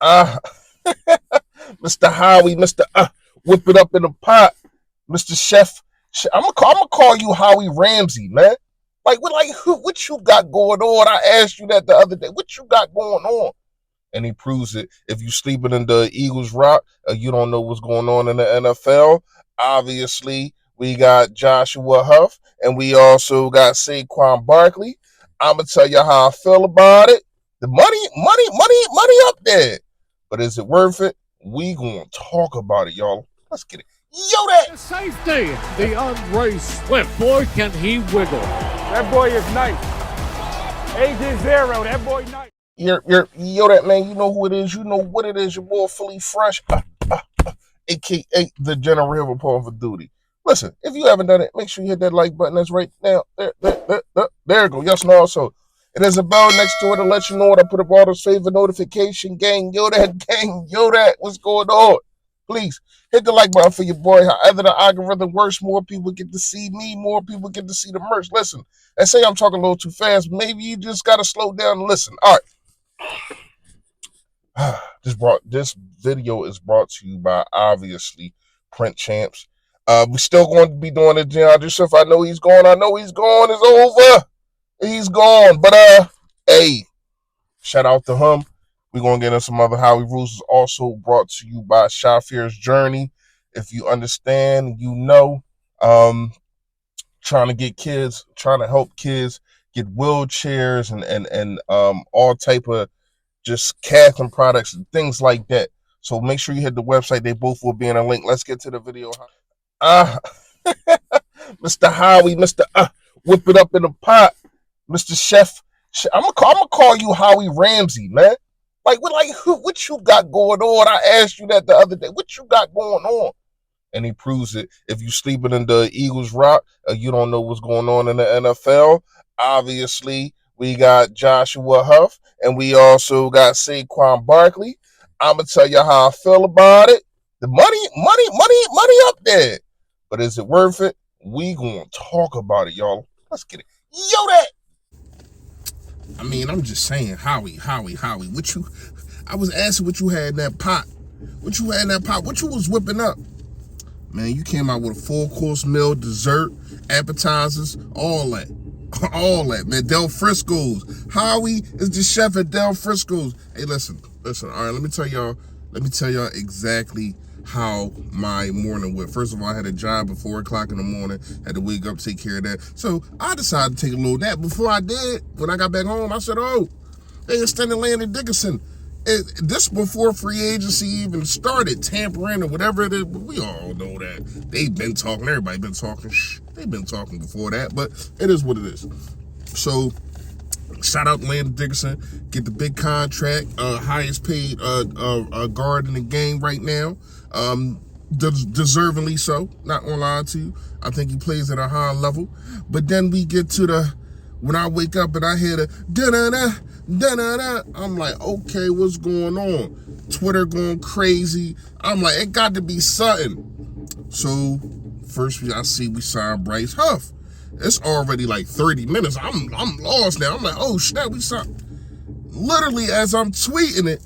Uh, Mr. Howie, Mr. Whip it up in the pot, Mr. Chef. I'm gonna call you Howie Ramsey, man. What you got going on? I asked you that the other day. What you got going on? And he proves it. If you sleeping in the Eagles rock, you don't know what's going on in the NFL. Obviously, we got Joshua Huff, and we also got Saquon Barkley. I'm gonna tell you how I feel about it. The money up there. But is it worth it? We gonna talk about it, y'all. Let's get it. Yo, that Safety, the Andre Swift. Boy, can he wiggle. That boy is nice. Agent Zero, that boy nice. Yo, that man, you know who it is. You know what it is. Your boy Fully Fresh, a.k.a. the General Report for Duty. Listen, if you haven't done it, make sure you hit that like button. That's right now. There you go. Yes, no, also. And there's a bell next to it to let you know when I put up all those favorite notification. Gang, yo, that, what's going on? Please, hit the like button for your boy. However the algorithm works, more people get to see me, more people get to see the merch. Listen, I say I'm talking a little too fast. Maybe you just got to slow down and listen. All right. This video is brought to you by, obviously, Print Champs. We're still going to be doing it, DeAndre Swift. I know he's gone. It's over. He's gone. But, hey, shout out to him. We're going to get into some other Howie Rules. Is also brought to you by Shafirs Journey. If you understand, you know, trying to help kids get wheelchairs and all type of just cathing products and things like that. So make sure you hit the website. They both will be in a link. Let's get to the video. Mr. Howie, Mr. Whip it up in the pot, Mr. Chef. I'm gonna call you Howie Ramsey, man. What you got going on? I asked you that the other day. What you got going on? And he proves it. If you sleeping in the Eagles rock, you don't know what's going on in the NFL. Obviously, we got Joshua Huff, and we also got Saquon Barkley. I'm gonna tell you how I feel about it. The money up there. But is it worth it? We gonna talk about it, y'all. Let's get it. Yo, that. I mean, I'm just saying, Howie. I was asking what you had in that pot. What you was whipping up? Man, you came out with a full course meal, dessert, appetizers, all that. All that, man. Del Frisco's. Howie is the chef at Del Frisco's. Hey, listen. All right, let me tell y'all exactly how my morning went. First of all, I had a job at 4 o'clock in the morning, had to wake up, take care of that. So I decided to take a little nap. Before I did, when I got back home, I said, oh, they extended Landon Dickerson. This before free agency even started, tampering or whatever it is. We all know that. They've been talking. Everybody been talking. They've been talking before that, but it is what it is. So, shout out to Landon Dickerson. Get the big contract. Highest paid guard in the game right now. Deservingly so. Not gonna lie to you. I think he plays at a high level. But then we get to when I wake up and I hear the da-da-da, da-da-da, I'm like, okay, what's going on? Twitter going crazy. I'm like, it got to be something. So first we signed Bryce Huff. It's already like 30 minutes. I'm lost now. I'm like, oh snap, we signed. Literally as I'm tweeting it,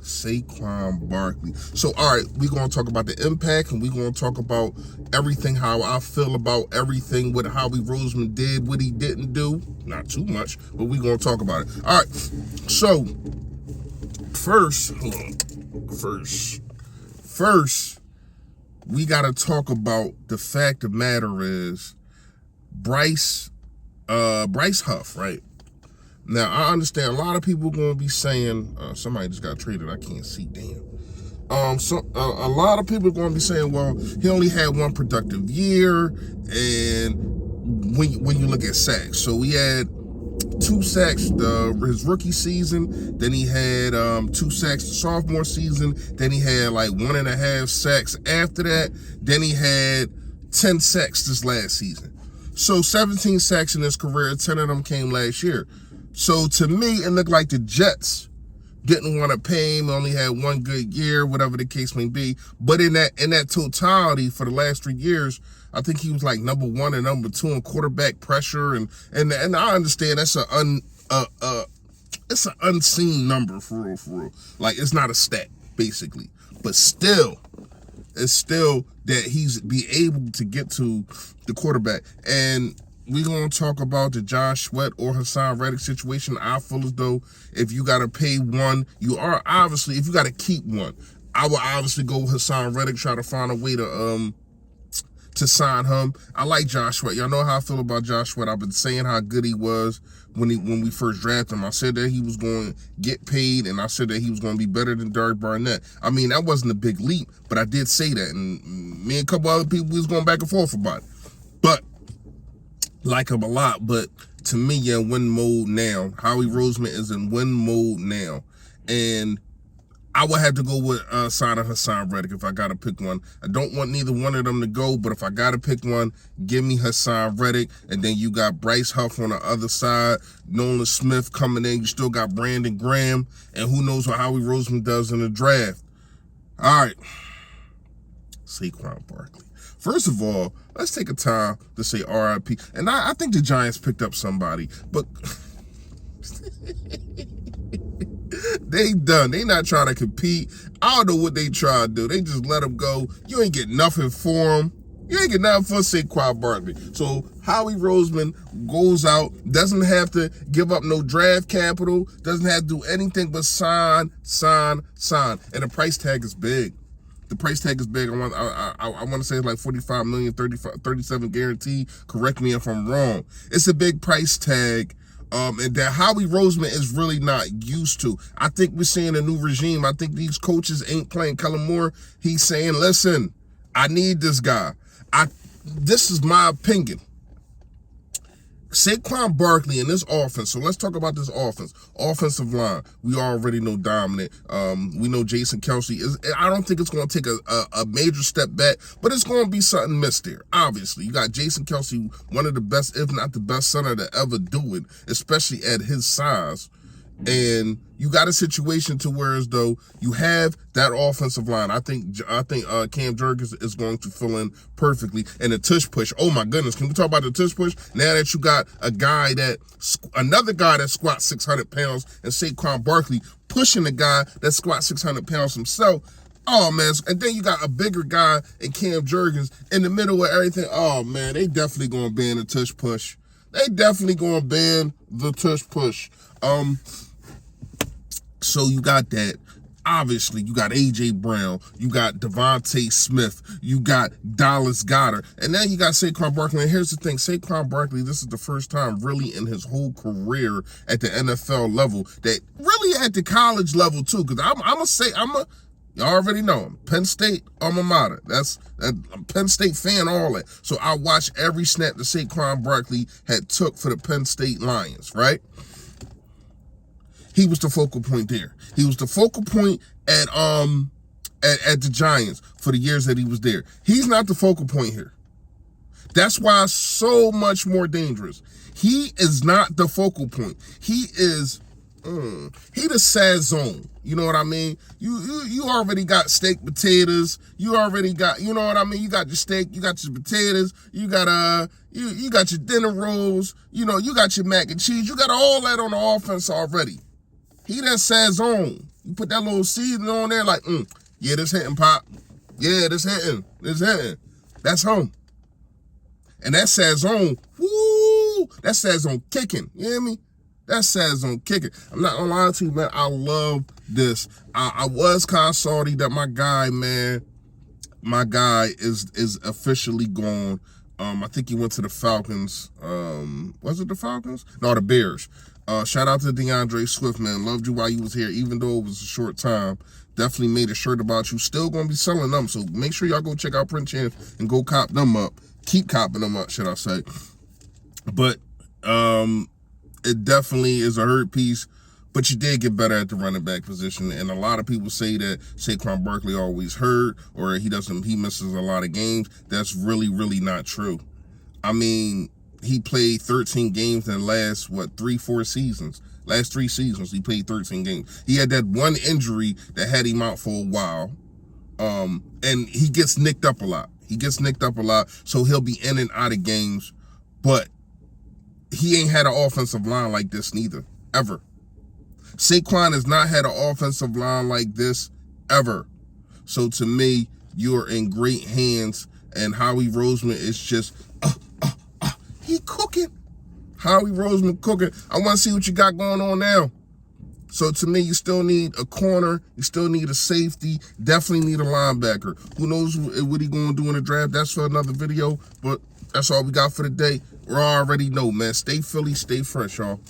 Saquon Barkley. So, all right, we're going to talk about the impact, and we're going to talk about everything, how I feel about everything, what Howie Roseman did, what he didn't do. Not too much, but we're going to talk about it. All right, so first, we got to talk about the fact of the matter is Bryce Huff, right? Now, I understand a lot of people are going to be saying, somebody just got traded, I can't see, damn. A lot of people are going to be saying, well, he only had one productive year, and when you look at sacks. So he had 2 sacks his rookie season, then he had 2 sacks the sophomore season, then he had like 1.5 sacks after that, then he had 10 sacks this last season. So 17 sacks in his career, 10 of them came last year. So to me, it looked like the Jets didn't want to pay him, only had 1 good year, whatever the case may be. But in that totality for the last 3 years, I think he was like number 1 and number 2 in quarterback pressure, and I understand that's it's an unseen number for real. Like, it's not a stat, basically. But still, it's still that he's be able to get to the quarterback. And we're going to talk about the Josh Sweat or Hassan Reddick situation. I feel as though if you got to pay one, if you got to keep one, I will obviously go Hassan Reddick, try to find a way to sign him. I like Josh Sweat. Y'all know how I feel about Josh Sweat. I've been saying how good he was when we first drafted him. I said that he was going to get paid, and I said that he was going to be better than Derek Barnett. I mean, that wasn't a big leap, but I did say that, and me and a couple other people was going back and forth about it. But like him a lot, but to me, yeah, win mode now. Howie Roseman is in win mode now, and I would have to go with signing Hassan Reddick if I got to pick one. I don't want neither one of them to go, but if I got to pick one, give me Hassan Reddick. And then you got Bryce Huff on the other side, Nolan Smith coming in. You still got Brandon Graham, and who knows what Howie Roseman does in the draft. All right, Saquon Barkley. First of all, let's take a time to say RIP. And I think the Giants picked up somebody, but they done. They not trying to compete. I don't know what they try to do. They just let him go. You ain't get nothing for him. You ain't get nothing for Saquon Barkley. So Howie Roseman goes out, doesn't have to give up no draft capital, doesn't have to do anything but sign. And the price tag is big. The price tag is big. I want to say it's like $45 million, 37 guaranteed. Correct me if I'm wrong. It's a big price tag. And that Howie Roseman is really not used to. I think we're seeing a new regime. I think these coaches ain't playing. Kellen Moore, he's saying, listen, I need this guy. This is my opinion. Saquon Barkley in this offense, so let's talk about this offense. Offensive line, we already know dominant. We know Jason Kelce is, I don't think it's going to take a major step back, but it's going to be something missed there. Obviously, you got Jason Kelce, one of the best, if not the best center to ever do it, especially at his size. And you got a situation to where as though you have that offensive line. I think Cam Jurgens is going to fill in perfectly. And the tush push, oh my goodness, can we talk about the tush push? Now that you got another guy that squats 600 pounds and Saquon Barkley pushing the guy that squats 600 pounds himself. Oh man, and then you got a bigger guy in Cam Jurgens in the middle of everything. Oh man, they definitely gonna ban the tush push. They definitely gonna ban the tush push. So you got that. Obviously, you got A.J. Brown, you got Devontae Smith, you got Dallas Goedert, and then you got Saquon Barkley. And here's the thing, Saquon Barkley, this is the first time really in his whole career at the NFL level, that really at the college level too, because you already know him, Penn State alma mater. I'm a Penn State fan, all that. So I watched every snap that Saquon Barkley had took for the Penn State Lions, right? He was the focal point there. He was the focal point at the Giants for the years that he was there. He's not the focal point here. That's why it's so much more dangerous. He is not the focal point. He is he the sad zone. You know what I mean? You already got steak potatoes. You already got, you know what I mean? You got your steak, you got your potatoes, you got you got your dinner rolls, you know, you got your mac and cheese. You got all that on the offense already. He that sad zone. You put that little seasoning on there like, yeah, this hitting, Pop. Yeah, this hitting. That's home. And that sad zone, woo, that sad zone kicking. You hear me? That sad zone kicking. I'm not gonna lie to you, man. I love this. I was kind of salty that my guy is officially gone. I think he went to the Falcons. Was it the Falcons? No, the Bears. Shout out to DeAndre Swift, man. Loved you while you was here, even though it was a short time. Definitely made a shirt about you. Still going to be selling them, so make sure y'all go check out Print Chance and go cop them up. Keep copping them up, should I say. But it definitely is a hurt piece, but you did get better at the running back position. And a lot of people say that Saquon Barkley always hurt or he misses a lot of games. That's really, really not true. I mean, he played 13 games in the last, 3-4 seasons. Last 3 seasons, he played 13 games. He had that one injury that had him out for a while. And he gets nicked up a lot. So he'll be in and out of games. But he ain't had an offensive line like this neither, ever. Saquon has not had an offensive line like this ever. So to me, you're in great hands, and Howie Roseman is just, he cooking. Howie Roseman cooking. I want to see what you got going on now. So to me, you still need a corner. You still need a safety. Definitely need a linebacker. Who knows what he going to do in the draft? That's for another video, but that's all we got for today. We already know, man. Stay Philly, stay fresh, y'all.